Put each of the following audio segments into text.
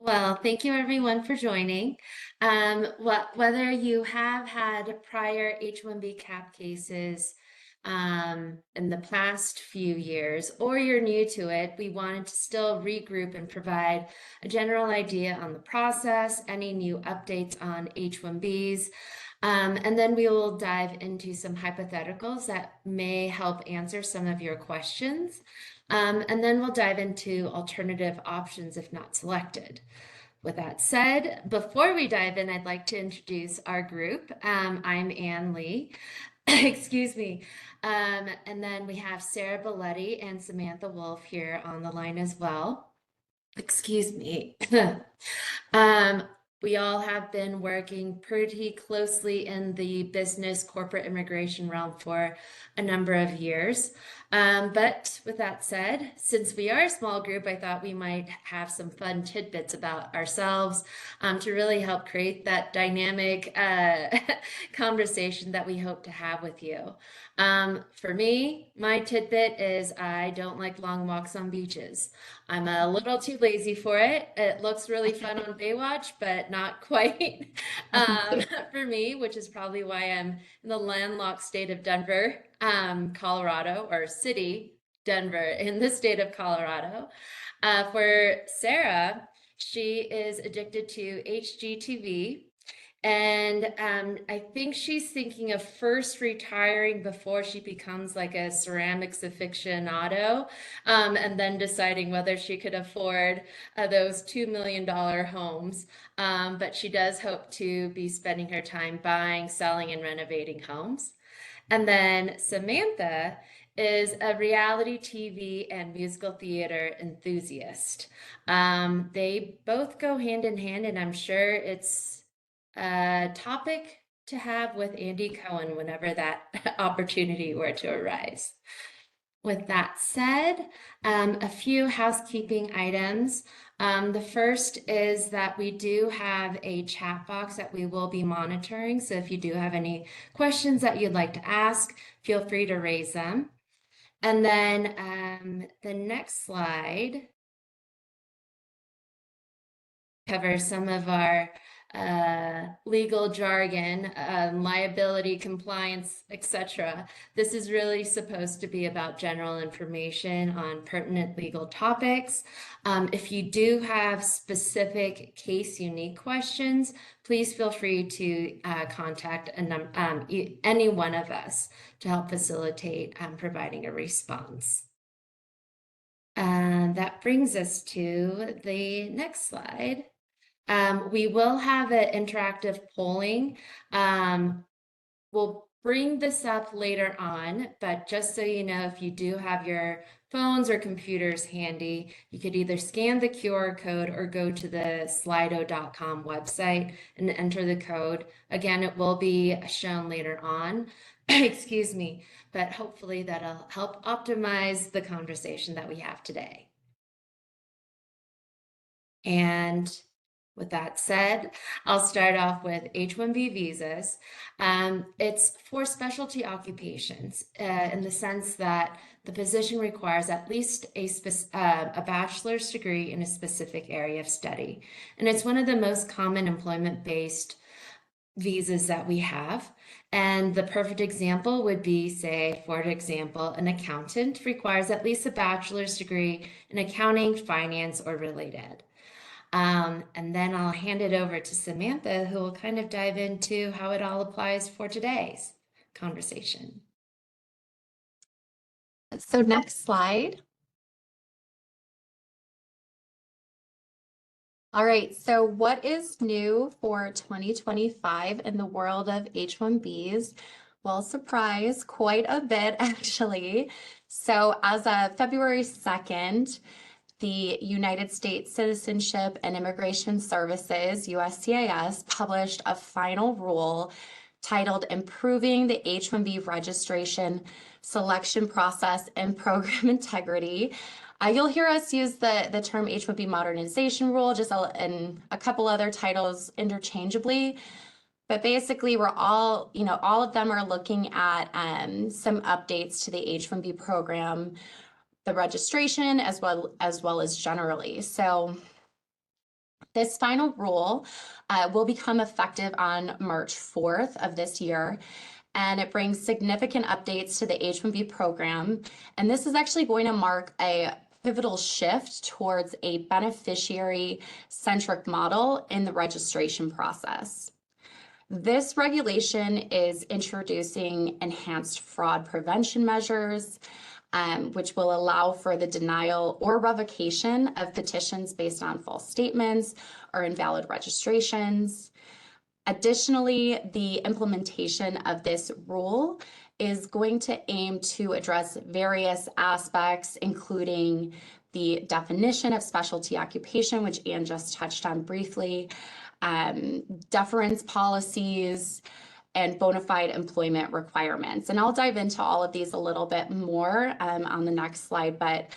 Well, thank you everyone for joining. Whether you have had prior H-1B cap cases in the past few years or you're new to it, we wanted to still regroup and provide a general idea on the process, any new updates on H-1Bs, and then we will dive into some hypotheticals that may help answer some of your questions. And then we'll dive into alternative options if not selected. With that said, before we dive in, I'd like to introduce our group. I'm Ann Lee, excuse me. And then we have Sarah Belletti and Samantha Wolf here on the line as well. Excuse me. Um, we all have been working pretty closely in the business corporate immigration realm for a number of years. But with that said, since we are a small group, I thought we might have some fun tidbits about ourselves to really help create that dynamic conversation that we hope to have with you. For me, my tidbit is I don't like long walks on beaches. I'm a little too lazy for it. It looks really fun on Baywatch, but not quite for me, which is probably why I'm in the landlocked state of Denver, Colorado, or city, Denver, in the state of Colorado. For Sarah, she is addicted to HGTV. And I think she's thinking of first retiring before she becomes like a ceramics aficionado, and then deciding whether she could afford those $2 million homes. But she does hope to be spending her time buying, selling, and renovating homes. And then Samantha is a reality TV and musical theater enthusiast. They both go hand in hand, and I'm sure it's a topic to have with Andy Cohen whenever that opportunity were to arise. With that said, a few housekeeping items. The first is that we do have a chat box that we will be monitoring. So if you do have any questions that you'd like to ask, feel free to raise them. And then the next slide covers some of our legal jargon, liability, compliance, etc. This is really supposed to be about general information on pertinent legal topics. If you do have specific case unique questions, please feel free to contact any one of us to help facilitate providing a response. And that brings us to the next slide. We will have an interactive polling. We'll bring this up later on, but just so you know, if you do have your phones or computers handy, you could either scan the QR code or go to the slido.com website and enter the code. Again, it will be shown later on. Excuse me, but hopefully that'll help optimize the conversation that we have today. And with that said, I'll start off with H-1B visas. It's for specialty occupations in the sense that the position requires at least a bachelor's degree in a specific area of study. And it's one of the most common employment-based visas that we have. And the perfect example would be, say, for example, an accountant requires at least a bachelor's degree in accounting, finance, or related. And then I'll hand it over to Samantha, who will kind of dive into how it all applies for today's conversation. So next slide. All right, so what is new for 2025 in the world of H-1Bs? Well, surprise, quite a bit actually. So as of February 2nd, the United States Citizenship and Immigration Services, USCIS, published a final rule titled Improving the H-1B Registration Selection Process and Program Integrity. You'll hear us use the term H-1B Modernization Rule just in a couple other titles interchangeably. But basically, we're all of them are looking at some updates to the H-1B program, the registration as well as generally. So This final rule will become effective on March 4th of this year, and it brings significant updates to the H-1B program. And this is actually going to mark a pivotal shift towards a beneficiary-centric model in the registration process. This regulation is introducing enhanced fraud prevention measures, which will allow for the denial or revocation of petitions based on false statements or invalid registrations. Additionally, the implementation of this rule is going to aim to address various aspects, including the definition of specialty occupation, which Anne just touched on briefly, deference policies, and bona fide employment requirements. And I'll dive into all of these a little bit more on the next slide, but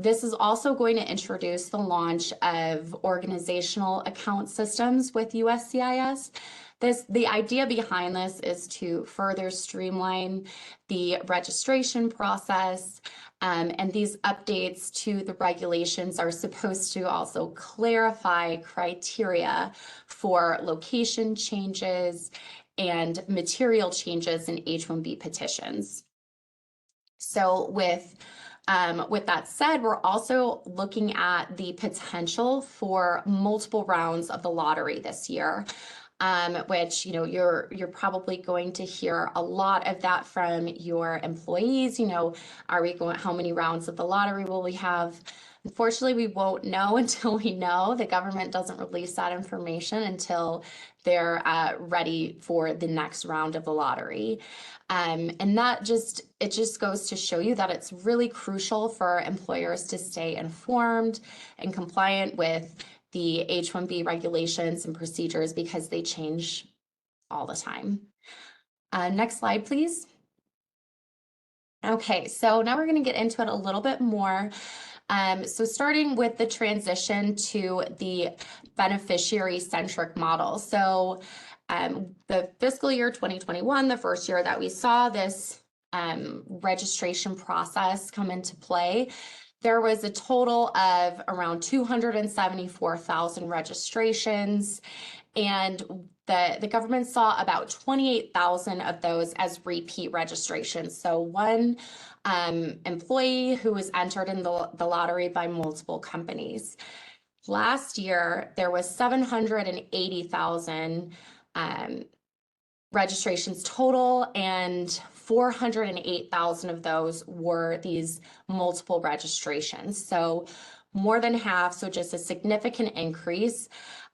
this is also going to introduce the launch of organizational account systems with USCIS. The idea behind this is to further streamline the registration process, and these updates to the regulations are supposed to also clarify criteria for location changes and material changes in H-1B petitions. So with that said, we're also looking at the potential for multiple rounds of the lottery this year, which you're probably going to hear a lot of that from your employees. Are we going? How many rounds of the lottery will we have? Unfortunately, we won't know until we know. The government doesn't release that information until they're ready for the next round of the lottery. And it just goes to show you that it's really crucial for employers to stay informed and compliant with the H-1B regulations and procedures because they change all the time. Next slide, please. Okay, so now we're going to get into it a little bit more. So starting with the transition to the beneficiary-centric model. So the fiscal year 2021, the first year that we saw this registration process come into play, there was a total of around 274,000 registrations, and the government saw about 28,000 of those as repeat registrations. So one employee who was entered in the lottery by multiple companies. Last year, there was 780,000 registrations total, and 408,000 of those were these multiple registrations. So more than half, so just a significant increase.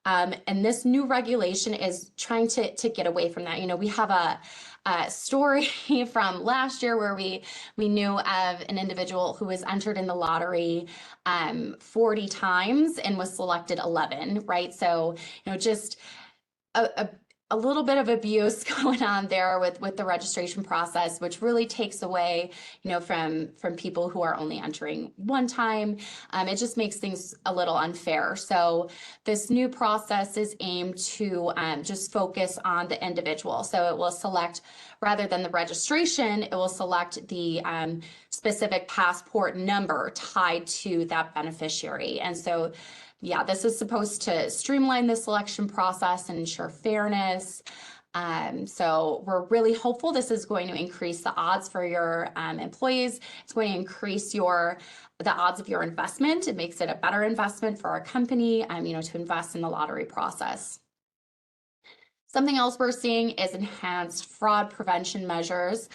And this new regulation is trying to get away from that. We have a story from last year where we knew of an individual who was entered in the lottery 40 times and was selected 11, right? So, just a little bit of abuse going on there with the registration process, which really takes away, from people who are only entering one time. It just makes things a little unfair. So this new process is aimed to just focus on the individual. So it will select, rather than the registration, it will select the specific passport number tied to that beneficiary. And so yeah, this is supposed to streamline the selection process and ensure fairness. So we're really hopeful this is going to increase the odds for your employees. It's going to increase the odds of your investment. It makes it a better investment for our company, to invest in the lottery process. Something else we're seeing is enhanced fraud prevention measures.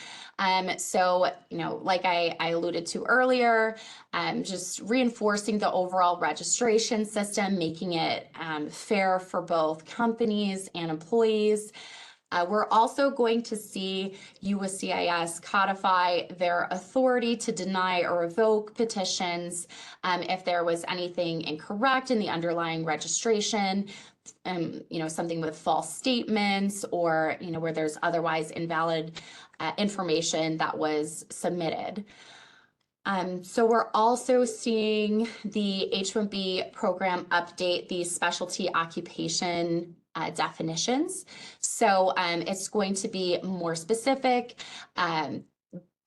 So, like I alluded to earlier, just reinforcing the overall registration system, making it fair for both companies and employees. We're also going to see USCIS codify their authority to deny or revoke petitions if there was anything incorrect in the underlying registration. Something with false statements or, where there's otherwise invalid information that was submitted. So we're also seeing the H-1B program update the specialty occupation definitions. So it's going to be more specific.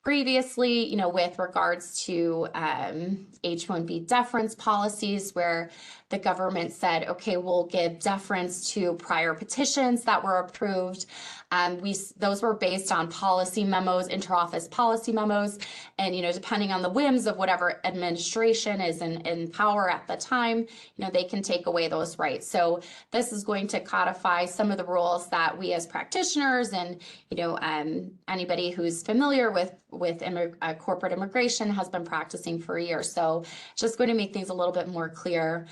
previously, with regards to H-1B deference policies, where the government said, okay, we'll give deference to prior petitions that were approved. Those were based on policy memos, interoffice policy memos, and depending on the whims of whatever administration is in power at the time, they can take away those rights. So this is going to codify some of the rules that we as practitioners and anybody who's familiar with corporate immigration has been practicing for years. So it's just going to make things a little bit more clear.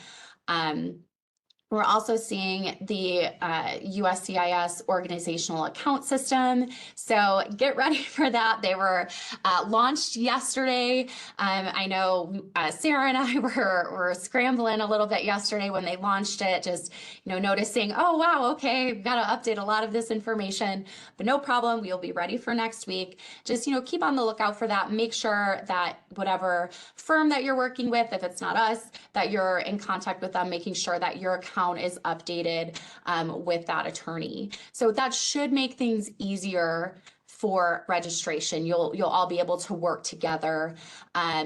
We're also seeing the USCIS organizational account system. So get ready for that. They were launched yesterday. I know Sarah and I were scrambling a little bit yesterday when they launched it, just noticing, oh wow, okay, we've got to update a lot of this information, but no problem. We'll be ready for next week. Just keep on the lookout for that. Make sure that whatever firm that you're working with, if it's not us, that you're in contact with them, making sure that your account is updated with that attorney. So that should make things easier for registration. You'll all be able to work together.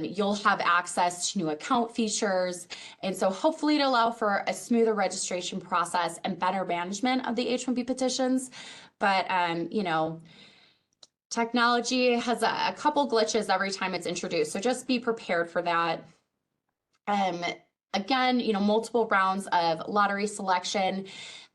You'll have access to new account features. And so hopefully it'll allow for a smoother registration process and better management of the H-1B petitions. But, technology has a couple glitches every time it's introduced. So just be prepared for that. Again, multiple rounds of lottery selection.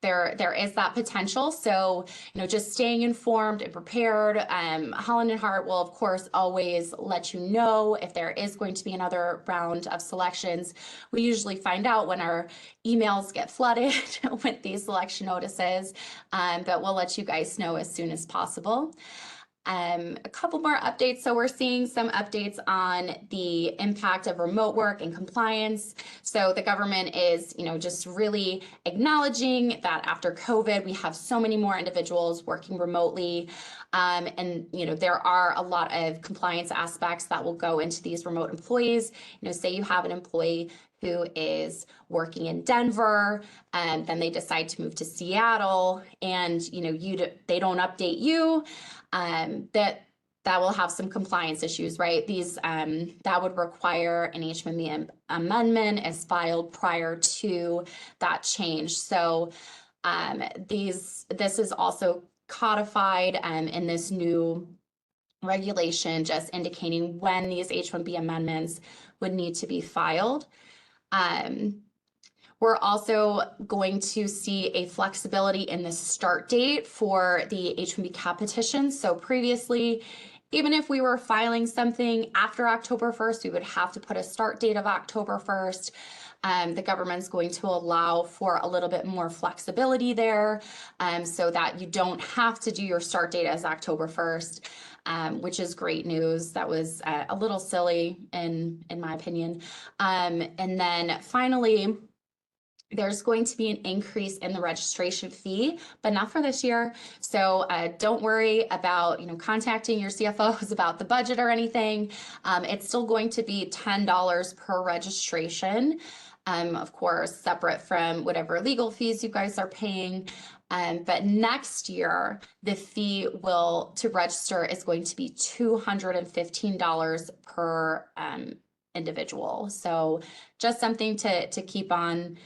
There is that potential. So, just staying informed and prepared. Holland and Hart will, of course, always let you know if there is going to be another round of selections. We usually find out when our emails get flooded with these selection notices, but we'll let you guys know as soon as possible. A couple more updates. So we're seeing some updates on the impact of remote work and compliance. So the government is, just really acknowledging that after COVID, we have so many more individuals working remotely. And, there are a lot of compliance aspects that will go into these remote employees. Say you have an employee who is working in Denver, and then they decide to move to Seattle, and they don't update you. That will have some compliance issues, right? These that would require an H-1B amendment as filed prior to that change. So this is also codified in this new regulation, just indicating when these H-1B amendments would need to be filed. We're also going to see a flexibility in the start date for the H-1B cap petitions. So previously, even if we were filing something after October 1st, we would have to put a start date of October 1st. The government's going to allow for a little bit more flexibility there, so that you don't have to do your start date as October 1st. Which is great news. That was a little silly in my opinion. And then finally, there's going to be an increase in the registration fee, but not for this year. So don't worry about contacting your CFOs about the budget or anything. It's still going to be $10 per registration. Of course, separate from whatever legal fees you guys are paying. But next year, the fee to register is going to be $215 per individual. So just something to keep on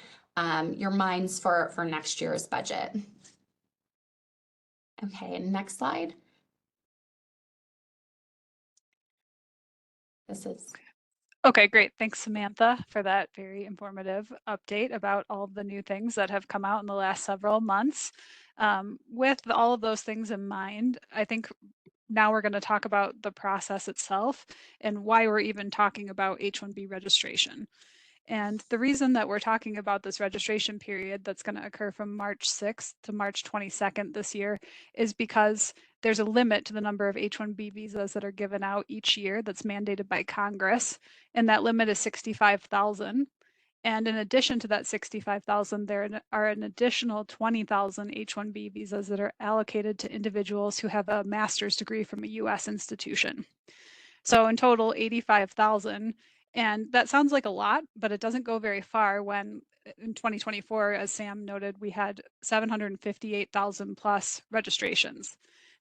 your minds for next year's budget. Okay, next slide. This is Okay, great. Thanks, Samantha, for that very informative update about all the new things that have come out in the last several months. With all of those things in mind, I think now we're going to talk about the process itself and why we're even talking about H-1B registration. And the reason that we're talking about this registration period that's going to occur from March 6th to March 22nd this year is because there's a limit to the number of H-1B visas that are given out each year that's mandated by Congress, and that limit is 65,000. And in addition to that 65,000, there are an additional 20,000 H-1B visas that are allocated to individuals who have a master's degree from a U.S. institution. So in total, 85,000. And that sounds like a lot, but it doesn't go very far when in 2024, as Sam noted, we had 758,000 plus registrations.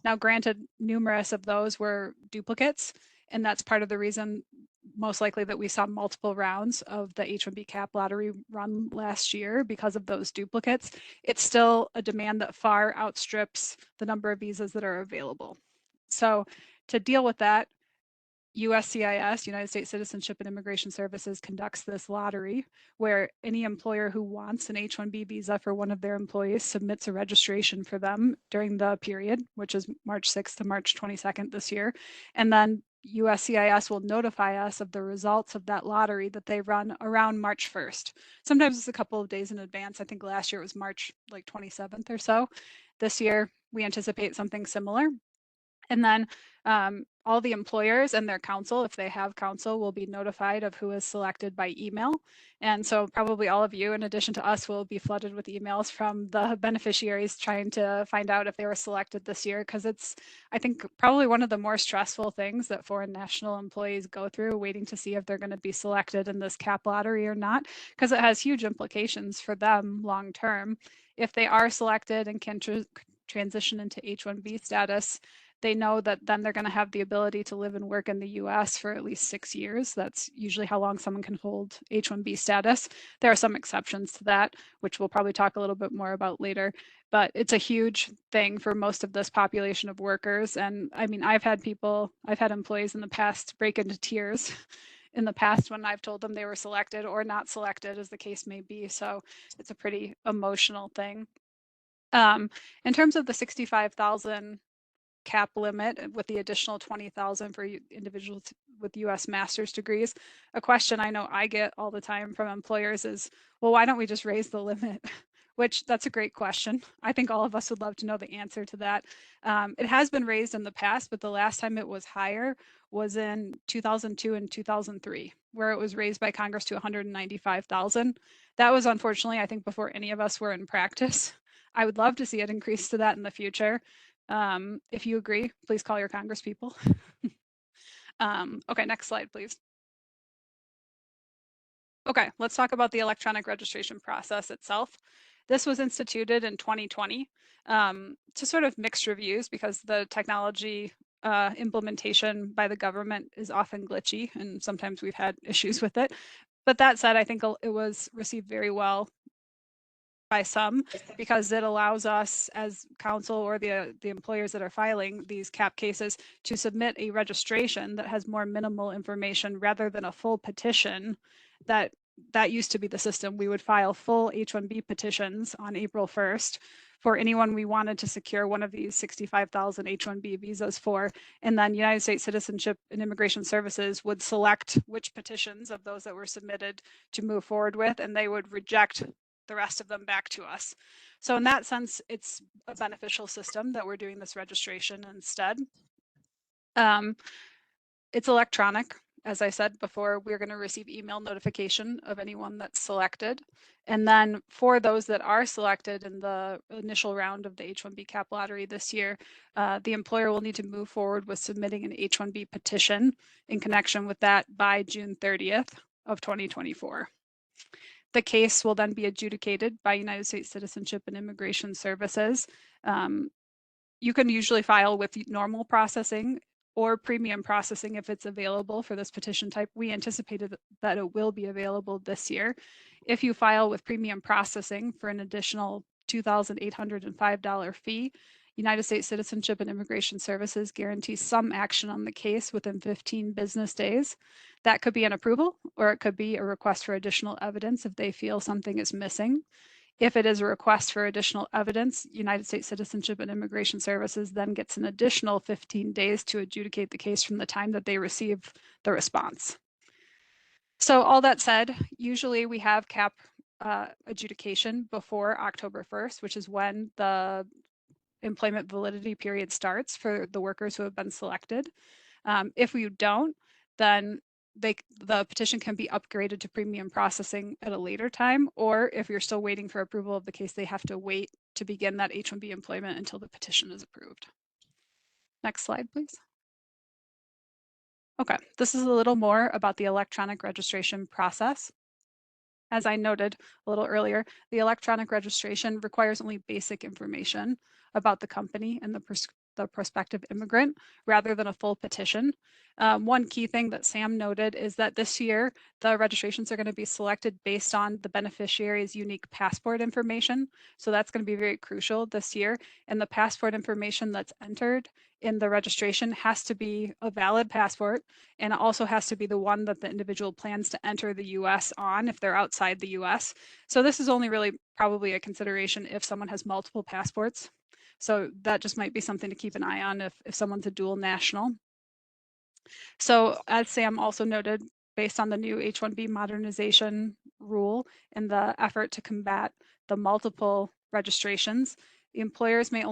Now, granted, numerous of those were duplicates, and that's part of the reason most likely that we saw multiple rounds of the H-1B cap lottery run last year because of those duplicates. It's still a demand that far outstrips the number of visas that are available. So to deal with that, USCIS, United States Citizenship and Immigration Services, conducts this lottery where any employer who wants an H-1B visa for one of their employees submits a registration for them during the period, which is March 6th to March 22nd this year. And then USCIS will notify us of the results of that lottery that they run around March 1st. Sometimes it's a couple of days in advance. I think last year it was March like 27th or so. This year we anticipate something similar. And then all the employers and their counsel, if they have counsel, will be notified of who is selected by email. And so probably all of you, in addition to us, will be flooded with emails from the beneficiaries trying to find out if they were selected this year, because it's, I think, probably one of the more stressful things that foreign national employees go through, waiting to see if they're going to be selected in this cap lottery or not, because it has huge implications for them long term. If they are selected and can transition into H-1B status, they know that then they're going to have the ability to live and work in the US for at least 6 years. That's usually how long someone can hold H-1B status. There are some exceptions to that, which we'll probably talk a little bit more about later. But it's a huge thing for most of this population of workers. And I mean, I've had employees in the past break into tears in the past when I've told them they were selected or not selected, as the case may be. So it's a pretty emotional thing. In terms of the 65,000 cap limit with the additional 20,000 for individuals with US master's degrees, a question I know I get all the time from employers is, well, why don't we just raise the limit? Which, that's a great question. I think all of us would love to know the answer to that. It has been raised in the past, but the last time it was higher was in 2002 and 2003, where it was raised by Congress to 195,000. That was unfortunately, I think, before any of us were in practice. I would love to see it increase to that in the future. If you agree, please call your congresspeople. Okay, next slide, please. Okay, let's talk about the electronic registration process itself. This was instituted in 2020 to sort of mixed reviews because the technology implementation by the government is often glitchy and sometimes we've had issues with it. But that said, I think it was received very well by some because it allows us as counsel or the employers that are filing these cap cases to submit a registration that has more minimal information rather than a full petition. That used to be the system. We would file full H-1B petitions on April 1st for anyone we wanted to secure one of these 65,000 H-1B visas for. And then United States Citizenship and Immigration Services would select which petitions of those that were submitted to move forward with, and they would reject the rest of them back to us. So in that sense, it's a beneficial system that we're doing this registration instead. It's electronic. As I said before, we're going to receive email notification of anyone that's selected. And then for those that are selected in the initial round of the H-1B cap lottery this year, the employer will need to move forward with submitting an H-1B petition in connection with that by June 30th of 2024. The case will then be adjudicated by United States Citizenship and Immigration Services. You can usually file with normal processing or premium processing if it's available for this petition type. We anticipated that it will be available this year. If you file with premium processing for an additional $2,805 fee, United States Citizenship and Immigration Services guarantees some action on the case within 15 business days. That could be an approval, or it could be a request for additional evidence if they feel something is missing. If it is a request for additional evidence, United States Citizenship and Immigration Services then gets an additional 15 days to adjudicate the case from the time that they receive the response. So all that said, usually we have cap adjudication before October 1st, which is when the employment validity period starts for the workers who have been selected. If you don't, then the petition can be upgraded to premium processing at a later time, or if you're still waiting for approval of the case, they have to wait to begin that H-1B employment until the petition is approved. Next slide, please. Okay, this is a little more about the electronic registration process. As I noted a little earlier, the electronic registration requires only basic information about the company and the the prospective immigrant rather than a full petition. One key thing that Sam noted is that this year, the registrations are going to be selected based on the beneficiary's unique passport information. So that's going to be very crucial this year. And the passport information that's entered in the registration has to be a valid passport, and it also has to be the one that the individual plans to enter the US on if they're outside the US. So this is only really probably a consideration if someone has multiple passports. So that just might be something to keep an eye on if someone's a dual national. So as Sam also noted, based on the new H-1B modernization rule and the effort to combat the multiple registrations, employers may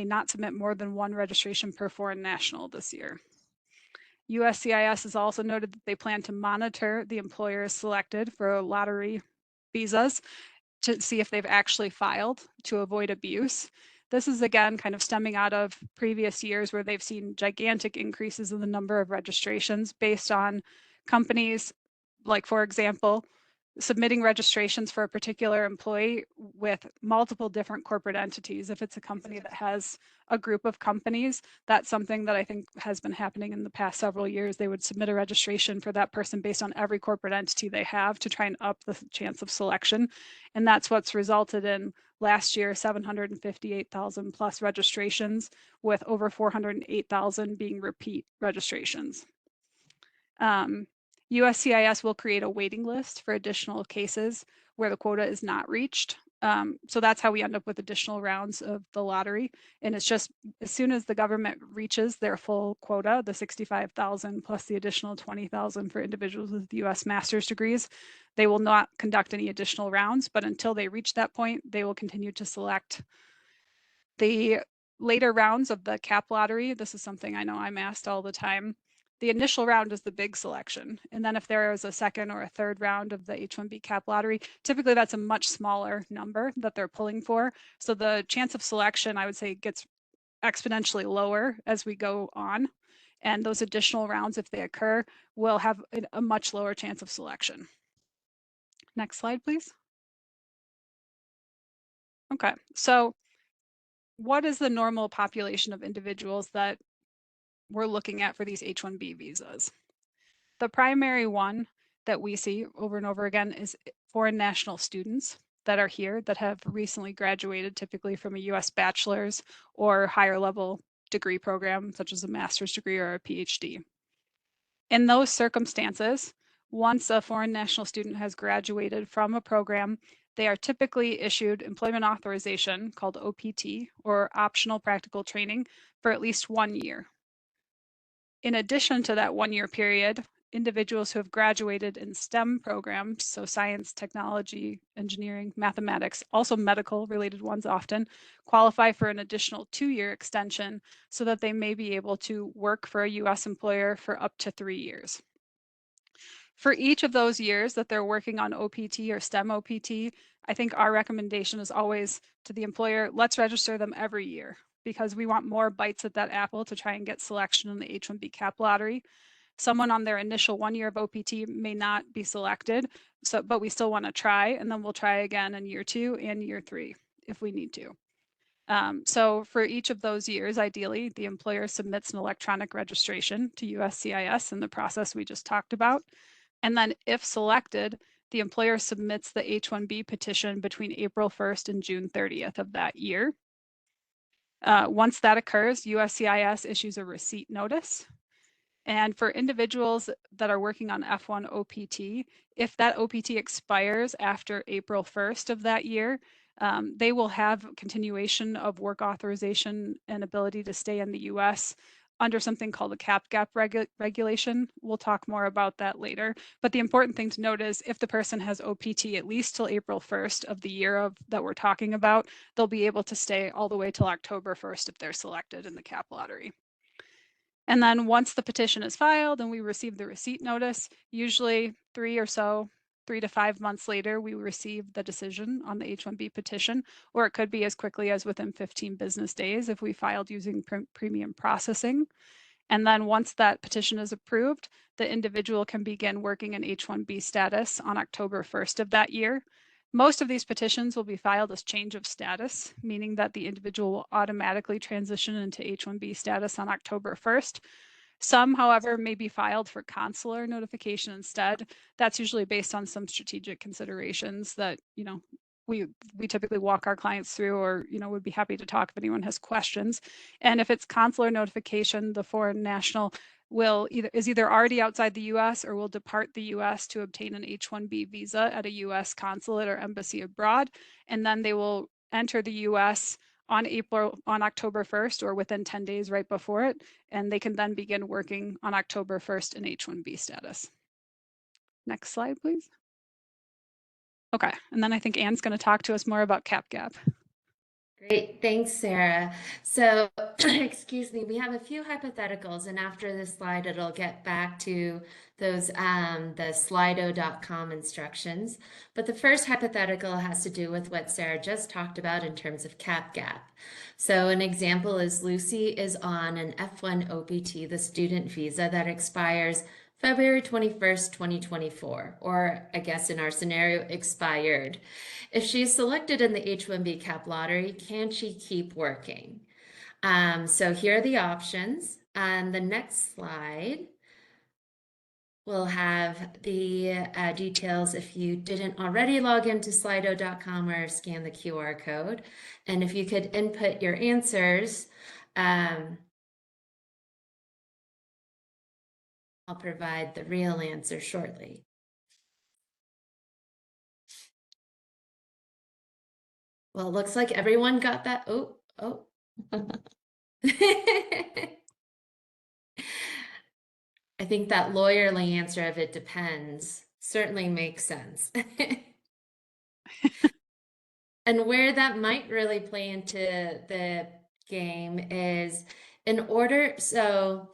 not submit more than one registration per foreign national this year. USCIS has also noted that they plan to monitor the employers selected for lottery visas to see if they've actually filed to avoid abuse. This is again kind of stemming out of previous years where they've seen gigantic increases in the number of registrations based on companies, like for example, submitting registrations for a particular employee with multiple different corporate entities. If it's a company that has a group of companies, that's something that I think has been happening in the past several years. They would submit a registration for that person based on every corporate entity they have to try and up the chance of selection. And that's what's resulted in last year 758,000 plus registrations, with over 408,000 being repeat registrations. USCIS will create a waiting list for additional cases where the quota is not reached. So that's how we end up with additional rounds of the lottery. And it's just as soon as the government reaches their full quota, the 65,000 plus the additional 20,000 for individuals with US master's degrees, they will not conduct any additional rounds. But until they reach that point, they will continue to select. The later rounds of the cap lottery, this is something I know I'm asked all the time. The initial round is the big selection. And then if there is a second or a third round of the H-1B cap lottery, typically that's a much smaller number that they're pulling for. So the chance of selection, I would say, gets exponentially lower as we go on. And those additional rounds, if they occur, will have a much lower chance of selection. Next slide, please. Okay, so what is the normal population of individuals that we're looking at for these H-1B visas? The primary one that we see over and over again is foreign national students that are here that have recently graduated, typically from a US bachelor's or higher level degree program, such as a master's degree or a PhD. In those circumstances, once a foreign national student has graduated from a program, they are typically issued employment authorization called OPT, or optional practical training, for at least 1 year. In addition to that 1 year period, individuals who have graduated in STEM programs, so science, technology, engineering, mathematics, also medical related ones often, qualify for an additional 2 year extension so that they may be able to work for a US employer for up to 3 years. For each of those years that they're working on OPT or STEM OPT, I think our recommendation is always to the employer, let's register them every year, because we want more bites at that apple to try and get selection in the H-1B cap lottery. Someone on their initial 1 year of OPT may not be selected, but we still want to try, and then we'll try again in year 2 and year 3 if we need to. So for each of those years, ideally, the employer submits an electronic registration to USCIS in the process we just talked about. And then if selected, the employer submits the H-1B petition between April 1st and June 30th of that year. Once that occurs, USCIS issues a receipt notice. And for individuals that are working on F1 OPT, if that OPT expires after April 1st of that year, they will have continuation of work authorization and ability to stay in the US under something called the cap gap regulation. We'll talk more about that later. But the important thing to note is if the person has OPT at least till April 1st of the year that we're talking about, they'll be able to stay all the way till October 1st if they're selected in the cap lottery. And then once the petition is filed and we receive the receipt notice, usually 3 to 5 months later, we receive the decision on the H-1B petition, or it could be as quickly as within 15 business days if we filed using premium processing. And then once that petition is approved, the individual can begin working in H-1B status on October 1st of that year. Most of these petitions will be filed as change of status, meaning that the individual will automatically transition into H-1B status on October 1st. Some, however, may be filed for consular notification instead. That's usually based on some strategic considerations that, we typically walk our clients through, or, would be happy to talk if anyone has questions. And if it's consular notification, the foreign national is either already outside the US or will depart the US to obtain an H-1B visa at a US consulate or embassy abroad. And then they will enter the US on October 1st or within 10 days right before it, and they can then begin working on October 1st in H-1B status. Next slide, please. Okay, and then I think Anne's going to talk to us more about cap gap. Great, thanks, Sarah. So, excuse me, we have a few hypotheticals, and after this slide, it'll get back to those the slido.com instructions. But the first hypothetical has to do with what Sarah just talked about in terms of cap gap. So an example is Lucy is on an F1 OPT, the student visa that expires February 21st, 2024, or I guess in our scenario, expired. If she's selected in the H-1B cap lottery, can she keep working? So here are the options. On the next slide, we'll have the details if you didn't already log into slido.com or scan the QR code. And if you could input your answers, I'll provide the real answer shortly. Well, it looks like everyone got that. Oh. I think that lawyerly answer of it depends certainly makes sense. And where that might really play into the game is so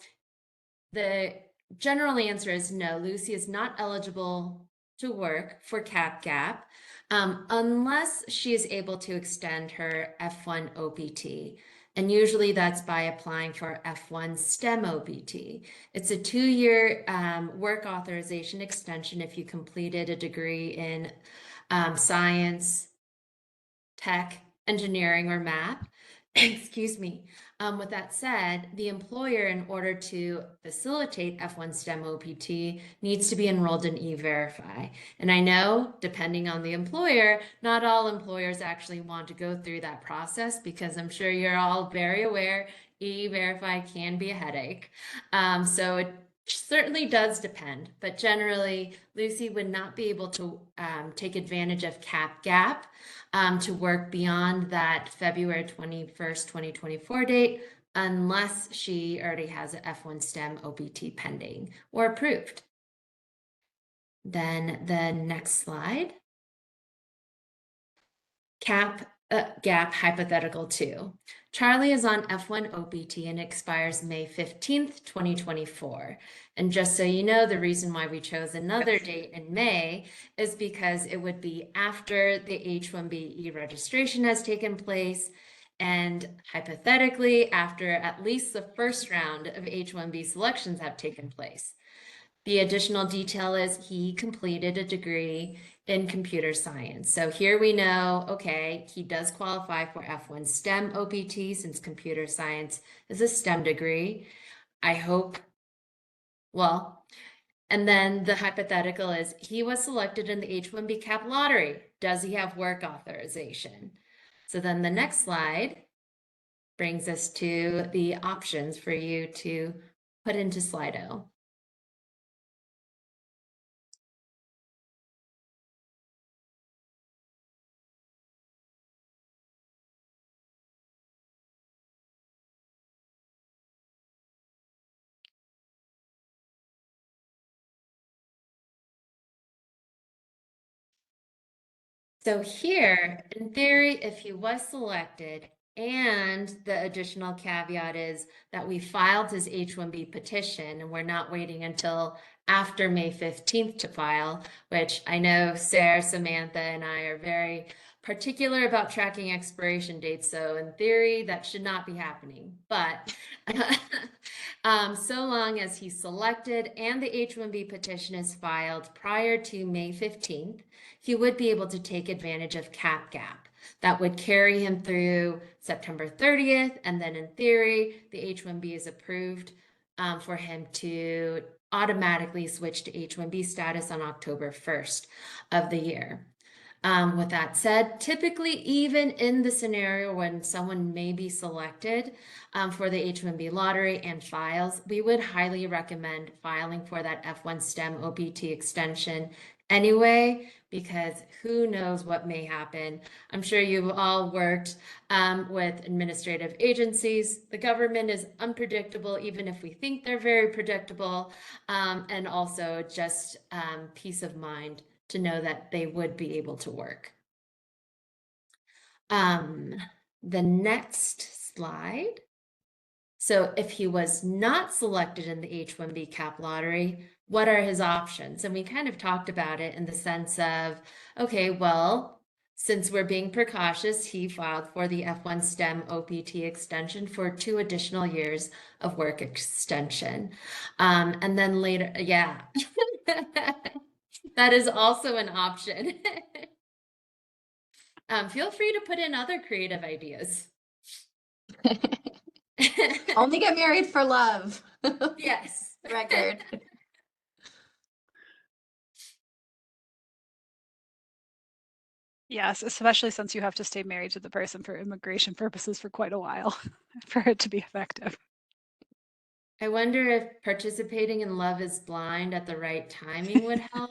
the general answer is no, Lucy is not eligible to work for cap gap unless she is able to extend her F1 OPT. And usually that's by applying for F1 STEM OPT. It's a 2-year work authorization extension if you completed a degree in science, tech, engineering, or math. Excuse me. With that said, the employer, in order to facilitate F1 STEM OPT, needs to be enrolled in E-Verify. And I know, depending on the employer, not all employers actually want to go through that process, because I'm sure you're all very aware E-Verify can be a headache. So it certainly does depend, but generally, Lucy would not be able to take advantage of cap gap to work beyond that February 21st, 2024 date, unless she already has an F1 STEM OPT pending or approved. Then the next slide. Cap gap hypothetical 2. Charlie is on F1 OPT and expires May 15th, 2024. And just so you know, the reason why we chose another date in May is because it would be after the H-1B e-registration has taken place, and hypothetically after at least the first round of H-1B selections have taken place. The additional detail is he completed a degree in computer science. So here we know, okay, he does qualify for F1 STEM OPT since computer science is a STEM degree. I hope, well, and then the hypothetical is he was selected in the H-1B cap lottery. Does he have work authorization? So then the next slide brings us to the options for you to put into Slido. So here, in theory, if he was selected, and the additional caveat is that we filed his H-1B petition and we're not waiting until after May 15th to file, which I know Sarah, Samantha, and I are very particular about tracking expiration dates. So in theory, that should not be happening. But so long as he's selected and the H-1B petition is filed prior to May 15th, he would be able to take advantage of cap gap. That would carry him through September 30th, and then in theory, the H-1B is approved for him to automatically switch to H-1B status on October 1st of the year. With that said, typically, even in the scenario when someone may be selected for the H-1B lottery and files, we would highly recommend filing for that F1 STEM OPT extension anyway, because who knows what may happen. I'm sure you've all worked with administrative agencies. The government is unpredictable, even if we think they're very predictable, and also just peace of mind to know that they would be able to work. The next slide. So if he was not selected in the H-1B cap lottery, what are his options? And we kind of talked about it in the sense of, okay, well, since we're being precautious, he filed for the F1 STEM OPT extension for 2 additional years of work extension. And then later, yeah. That is also an option. Feel free to put in other creative ideas. Only get married for love. Yes. Record. Yes, especially since you have to stay married to the person for immigration purposes for quite a while for it to be effective. I wonder if participating in Love is Blind at the right timing would help.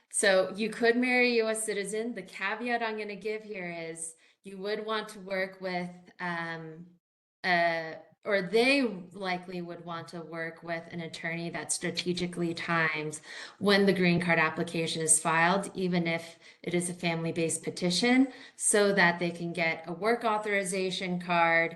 So you could marry a U.S. citizen. The caveat I'm going to give here is you would want to work with, or they likely would want to work with an attorney that strategically times when the green card application is filed, even if it is a family-based petition, so that they can get a work authorization card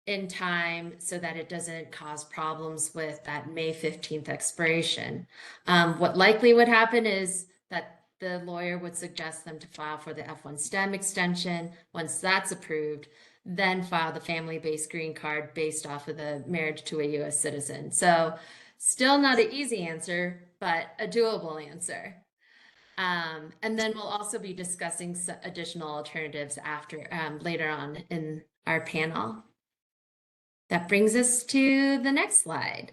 in time so that it doesn't cause problems with that May 15th expiration. What likely would happen is that the lawyer would suggest them to file for the F1 STEM extension. Once that's approved, then file the family-based green card based off of the marriage to a U.S. citizen. So still not an easy answer, but a doable answer. And then we'll also be discussing additional alternatives after later on in our panel. That brings us to the next slide.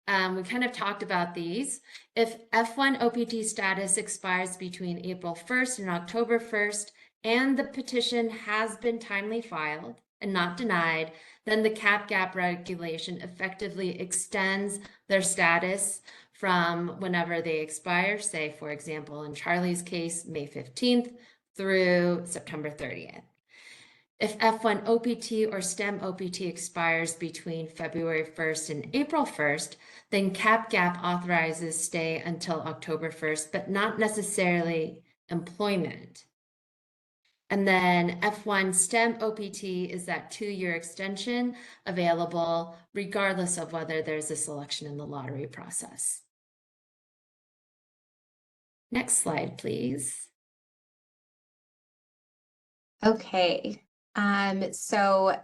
We kind of talked about these. If F1 OPT status expires between April 1st and October 1st, and the petition has been timely filed and not denied, then the cap gap regulation effectively extends their status from whenever they expire, say, for example, in Charlie's case, May 15th through September 30th. If F1 OPT or STEM OPT expires between February 1st and April 1st, then cap gap authorizes stay until October 1st, but not necessarily employment. And then F1 STEM OPT is that 2-year extension available regardless of whether there's a selection in the lottery process. Next slide, please. Okay. So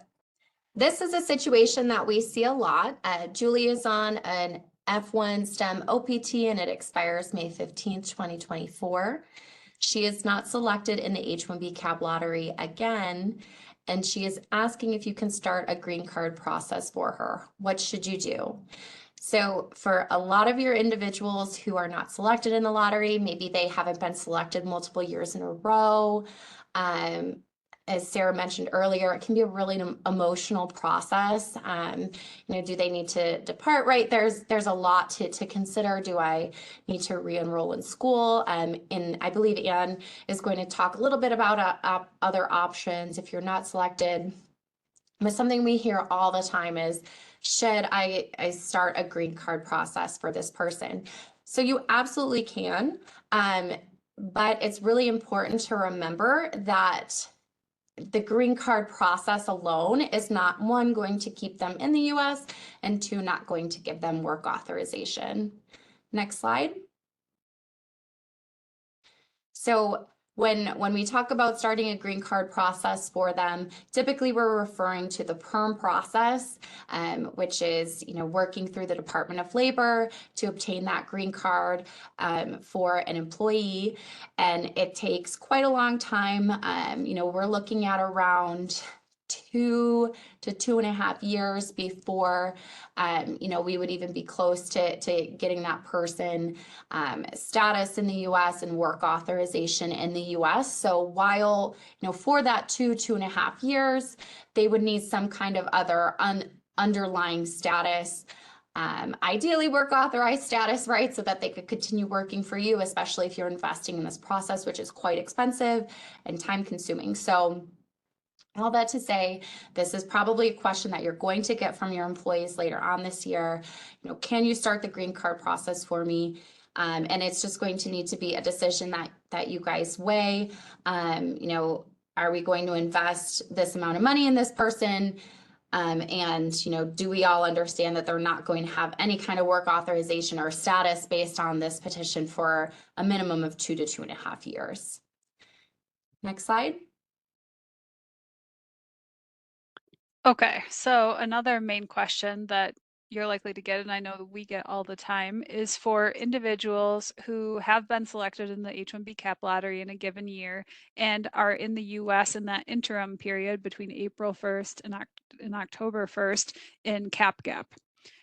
this is a situation that we see a lot. Julie is on an F1 STEM OPT and it expires May 15th, 2024. She is not selected in the H-1B cap lottery again, and she is asking if you can start a green card process for her. What should you do? So for a lot of your individuals who are not selected in the lottery, maybe they haven't been selected multiple years in a row. As Sarah mentioned earlier, it can be a really emotional process. Do they need to depart? Right, there's a lot to consider. Do I need to re-enroll in school? And I believe Anne is going to talk a little bit about other options if you're not selected. But something we hear all the time is, should I start a green card process for this person? So you absolutely can, but it's really important to remember that the green card process alone is not, 1, going to keep them in the US, and 2, not going to give them work authorization. Next slide. So when we talk about starting a green card process for them, typically we're referring to the perm process, which is, working through the Department of Labor to obtain that green card for an employee. And it takes quite a long time. We're looking at around 2 to 2.5 years before, we would even be close to getting that person status in the U.S. and work authorization in the U.S. So while, for that 2.5 years, they would need some kind of other underlying status. Ideally work authorized status, right? So that they could continue working for you, especially if you're investing in this process, which is quite expensive and time consuming. So all that to say, this is probably a question that you're going to get from your employees later on this year. Can you start the green card process for me? And it's just going to need to be a decision that you guys weigh. Are we going to invest this amount of money in this person? And do we all understand that they're not going to have any kind of work authorization or status based on this petition for a minimum of 2 to 2.5 years? Next slide. Okay, so another main question that you're likely to get, and I know that we get all the time, is for individuals who have been selected in the H-1B cap lottery in a given year and are in the US in that interim period between April 1st and October 1st in cap gap.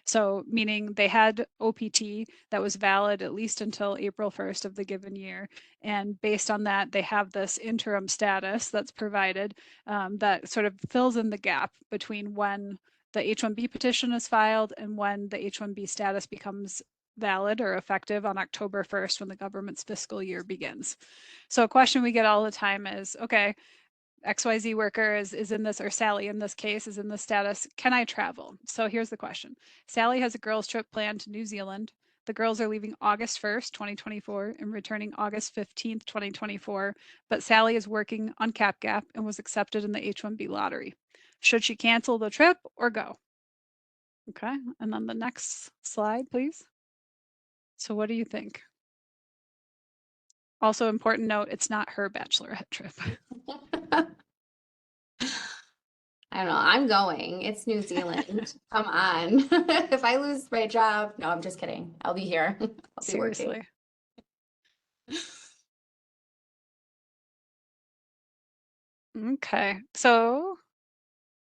So meaning they had OPT that was valid at least until April 1st of the given year. And based on that, they have this interim status that's provided that sort of fills in the gap between when the H-1B petition is filed and when the H-1B status becomes valid or effective on October 1st when the government's fiscal year begins. So a question we get all the time is, okay, XYZ worker is in this, or Sally in this case is in this status. Can I travel? So here's the question. Sally has a girls trip planned to New Zealand. The girls are leaving August 1st, 2024 and returning August 15th, 2024. But Sally is working on Cap Gap and was accepted in the H-1B lottery. Should she cancel the trip or go? Okay, and then the next slide, please. So what do you think? Also important note, it's not her bachelorette trip. I don't know. I'm going. It's New Zealand. Come on. If I lose my job, no, I'm just kidding. I'll be here. I'll be working. Seriously. Okay, so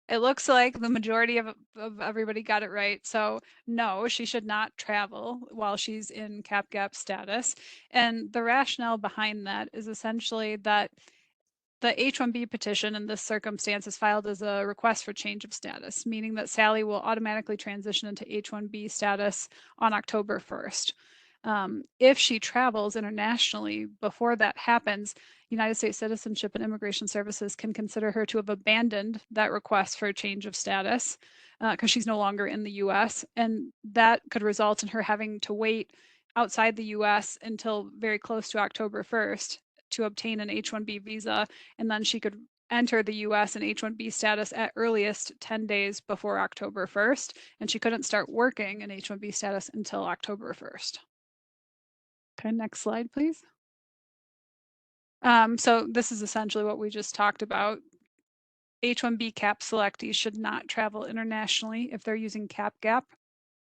it looks like the majority of everybody got it right. So no, she should not travel while she's in cap gap status. And the rationale behind that is essentially that the H-1B petition in this circumstance is filed as a request for change of status, meaning that Sally will automatically transition into H-1B status on October 1st. If she travels internationally before that happens, United States Citizenship and Immigration Services can consider her to have abandoned that request for a change of status because she's no longer in the US. And that could result in her having to wait outside the US until very close to October 1st to obtain an H-1B visa. And then she could enter the US in H-1B status at earliest 10 days before October 1st. And she couldn't start working in H-1B status until October 1st. Okay, next slide, please. So this is essentially what we just talked about. H-1B cap selectees should not travel internationally if they're using cap gap,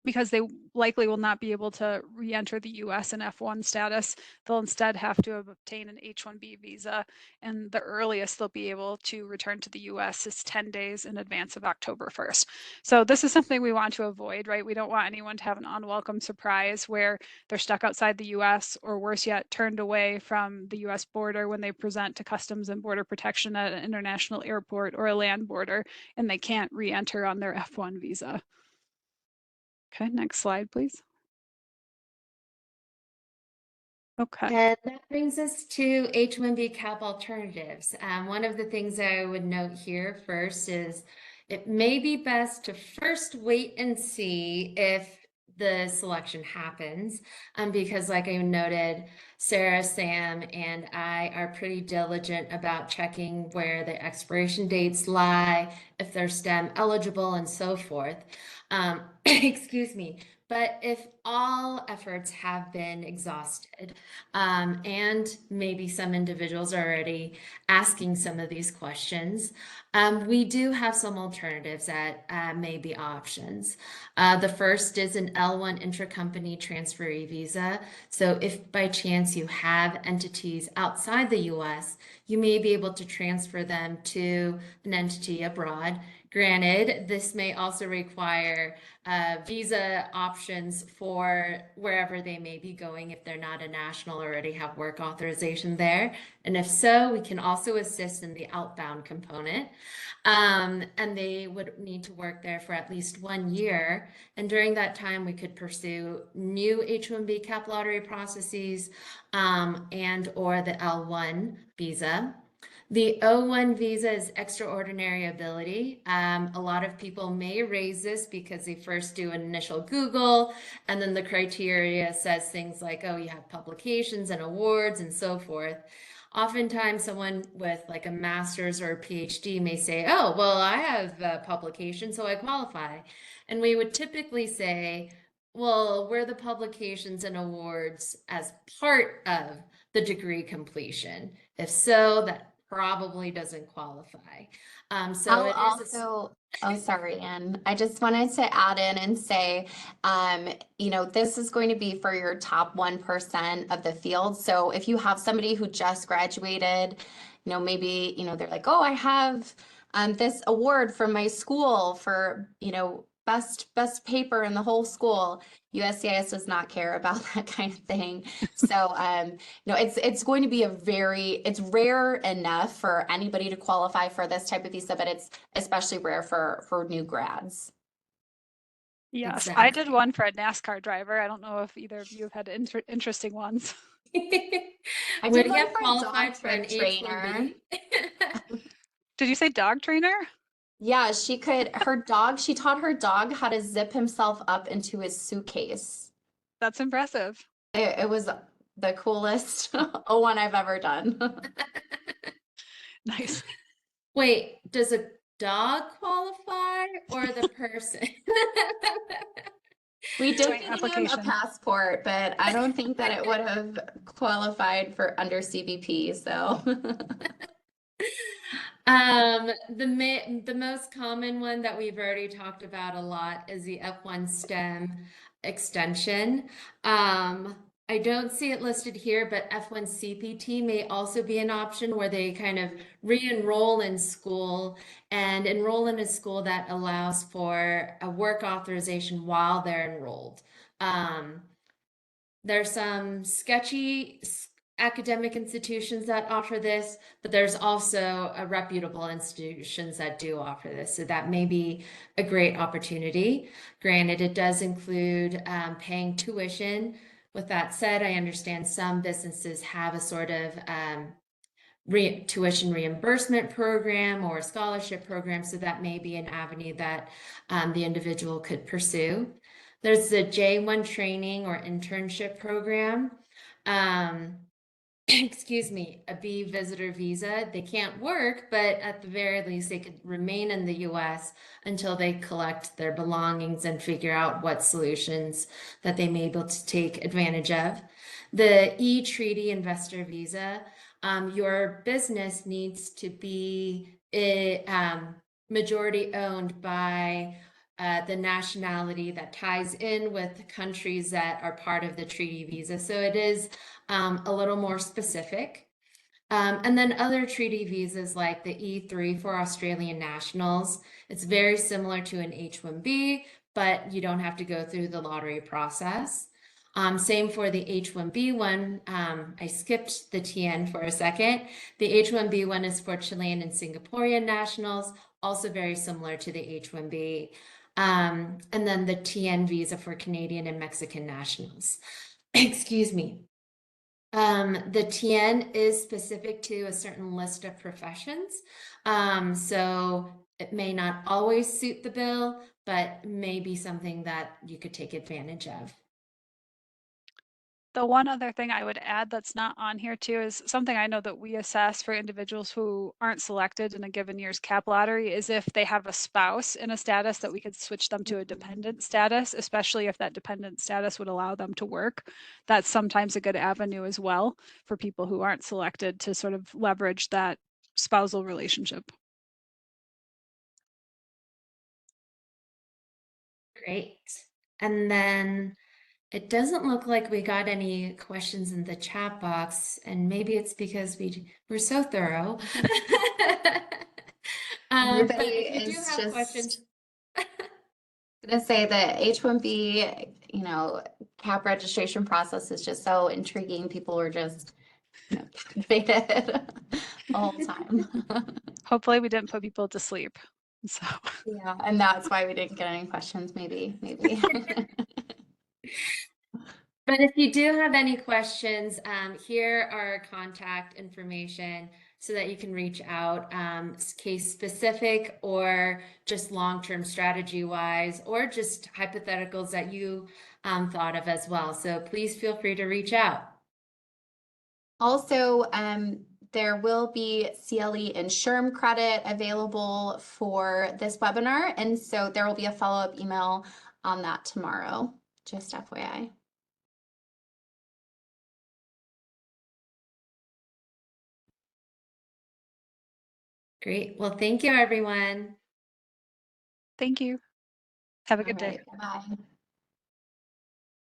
because they likely will not be able to re-enter the US in F1 status. They'll instead have to obtain an H-1B visa, and the earliest they'll be able to return to the US is 10 days in advance of October 1st. So this is something we want to avoid, right? We don't want anyone to have an unwelcome surprise where they're stuck outside the US, or worse yet, turned away from the US border when they present to Customs and Border Protection at an international airport or a land border, and they can't re-enter on their F1 visa. Okay, next slide, please. Okay. And that brings us to H-1B cap alternatives. One of the things I would note here first is it may be best to first wait and see if the selection happens, because like I noted, Sarah, Sam, and I are pretty diligent about checking where the expiration dates lie, if they're STEM eligible, and so forth. Excuse me. But if all efforts have been exhausted, and maybe some individuals are already asking some of these questions, we do have some alternatives that may be options. The first is an L1 intracompany transferee visa. So if by chance you have entities outside the US, you may be able to transfer them to an entity abroad. Granted, this may also require visa options for wherever they may be going if they're not a national or already have work authorization there. And if so, we can also assist in the outbound component. And they would need to work there for at least 1 year. And during that time, we could pursue new H-1B cap lottery processes and or the L1 visa. The O1 visa is extraordinary ability. A lot of people may raise this because they first do an initial Google, and then the criteria says things like, oh, you have publications and awards and so forth. Oftentimes, someone with like a master's or a PhD may say, oh, well, I have a publication, so I qualify. And we would typically say, well, were the publications and awards as part of the degree completion? If so, that probably doesn't qualify. So I'll it is also, oh, sorry, Anne. I just wanted to add in and say, this is going to be for your top 1% of the field. So if you have somebody who just graduated, maybe, they're like, oh, I have this award from my school for, best paper in the whole school. USCIS does not care about that kind of thing. So, it's going to be it's rare enough for anybody to qualify for this type of visa, but it's especially rare for new grads. Yes, I did exactly. one for a NASCAR driver. I don't know if either of you have had interesting ones. I Would did he one have for a dog qualified for an trick trainer. H-1B? Did you say dog trainer? Yeah, she taught her dog how to zip himself up into his suitcase. That's impressive. It was the coolest one I've ever done. Nice. Wait, does a dog qualify or the person? We did Joint get him a application. passport, but I don't think that it would have qualified for under CBP, so. The most common one that we've already talked about a lot is the F1 STEM extension. I don't see it listed here, but F1 CPT may also be an option where they kind of re-enroll in school and enroll in a school that allows for a work authorization while they're enrolled. Um, there's some sketchy academic institutions that offer this, but there's also reputable institutions that do offer this. So that may be a great opportunity. Granted, it does include paying tuition. With that said, I understand some businesses have a sort of tuition reimbursement program or a scholarship program, so that may be an avenue that the individual could pursue. There's the J1 training or internship program. Um, excuse me, a B visitor visa. They can't work, but at the very least, they could remain in the US until they collect their belongings and figure out what solutions that they may be able to take advantage of. The e-treaty investor visa, your business needs to be majority owned by the nationality that ties in with countries that are part of the treaty visa. So it is a little more specific. And then other treaty visas like the E3 for Australian nationals. It's very similar to an H-1B, but you don't have to go through the lottery process. Same for the H-1B one. I skipped the TN for a second. The H-1B one is for Chilean and Singaporean nationals, also very similar to the H-1B. And then the TN visa for Canadian and Mexican nationals. Excuse me. The TN is specific to a certain list of professions. So it may not always suit the bill, but may be something that you could take advantage of. The one other thing I would add that's not on here too is something I know that we assess for individuals who aren't selected in a given year's cap lottery is if they have a spouse in a status that we could switch them to a dependent status, especially if that dependent status would allow them to work. That's sometimes a good avenue as well for people who aren't selected to sort of leverage that spousal relationship. Great. And then it doesn't look like we got any questions in the chat box, and maybe it's because we're so thorough. But Everybody if you do is have questions, just gonna say that H-1B, you know, cap registration process is just so intriguing. People were just, you know, captivated the whole time. Hopefully we didn't put people to sleep. So Yeah, and that's why we didn't get any questions, maybe. but if you do have any questions, here are our contact information so that you can reach out, case specific or just long-term strategy wise, or just hypotheticals that you thought of as well. So please feel free to reach out. Also, there will be CLE and SHRM credit available for this webinar, and so there will be a follow-up email on that tomorrow, just FYI. Great. Well, thank you, everyone. thank you. Have a All good day. right, bye-bye.